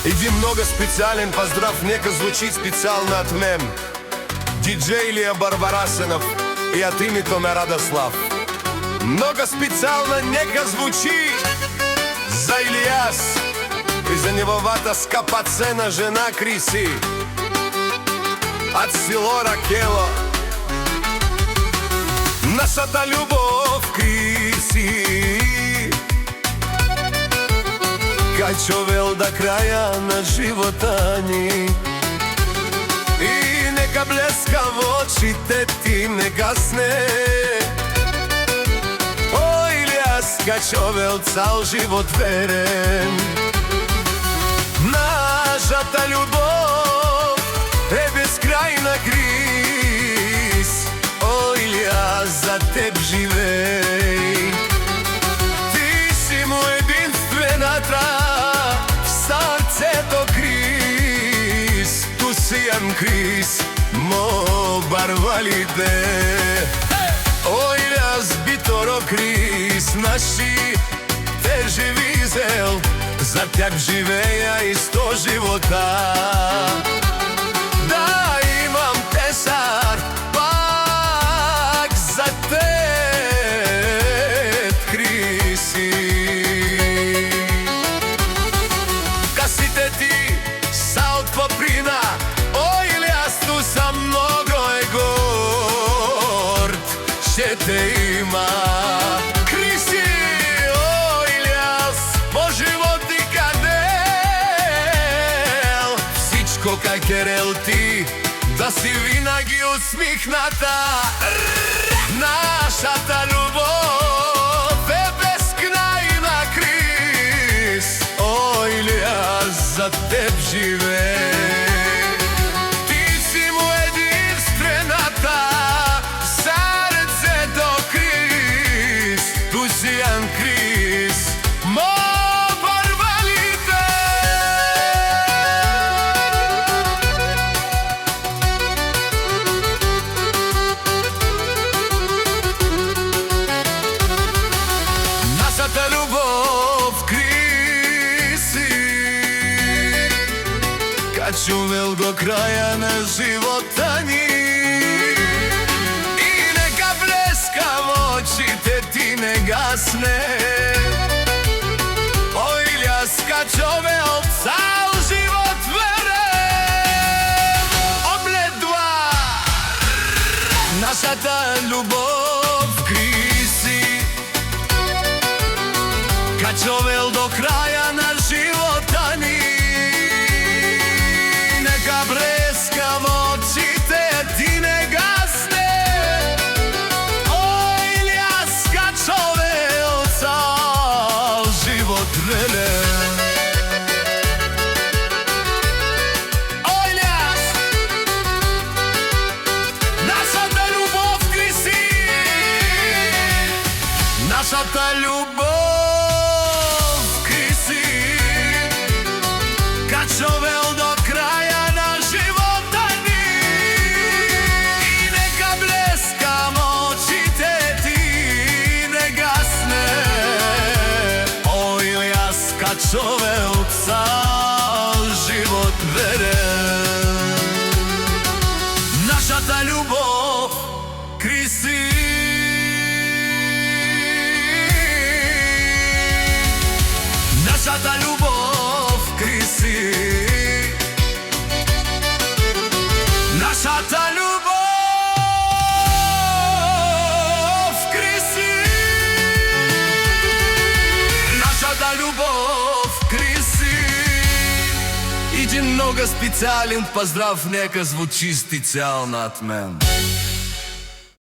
Иди много специален поздрав, нека звучи специално от мен. Диджей Илия Барбарасенов и от името ме Радослав. Много специално нека звучи за Илияс и за неговата скъпоценна жена Криси от село Ракело. Нашата любов, Криси, качовел до края на живота ни. И нека блеска в очите ти не гасне. О, Илияс, качовел цял живот верен. Нашата любов е безкрайна, Крис. О, Илияс, за теб живей. Ти си му единствената в сърцето, Крис. Ту си ям, Крис, мо барвалите. О, Илияс, биторо, Крис, наши те живизел. За теб живея и 100 живота. Да, имам тесар пак за теб, Криси. Касите ти са от поприна. О, Илияс, ту съм много е горд, ще те има. Кај керел ти, да си винаги усмихната. Нашата любов е безкрайна, Крис. О, Илияс, за теб живее. Ти си му единствената в сърцето, Крис. Ту си ям, Крис, любов, Криси, качувал до края на живота ни. И нека блеска в очите ти не гасне. О, Илияс, качувал цял живот верен. Обледва нашата любов, Криси, качовел до края на живота ни. Нека блеска в очите ти не гасне. О, Илияс, качовел цял живот верен. О, Илияс, нашата любов, Криси, нашата любов, качовел до края на живота ни. И нека блеска в очите ти не гасне. О, Илияс, качовел цял живот верен. Нашата любов, Криси, нашата любов, Криси, нашата любов, Криси, нашата любов, Криси. Един много специален поздрав нека звучи специално от мен.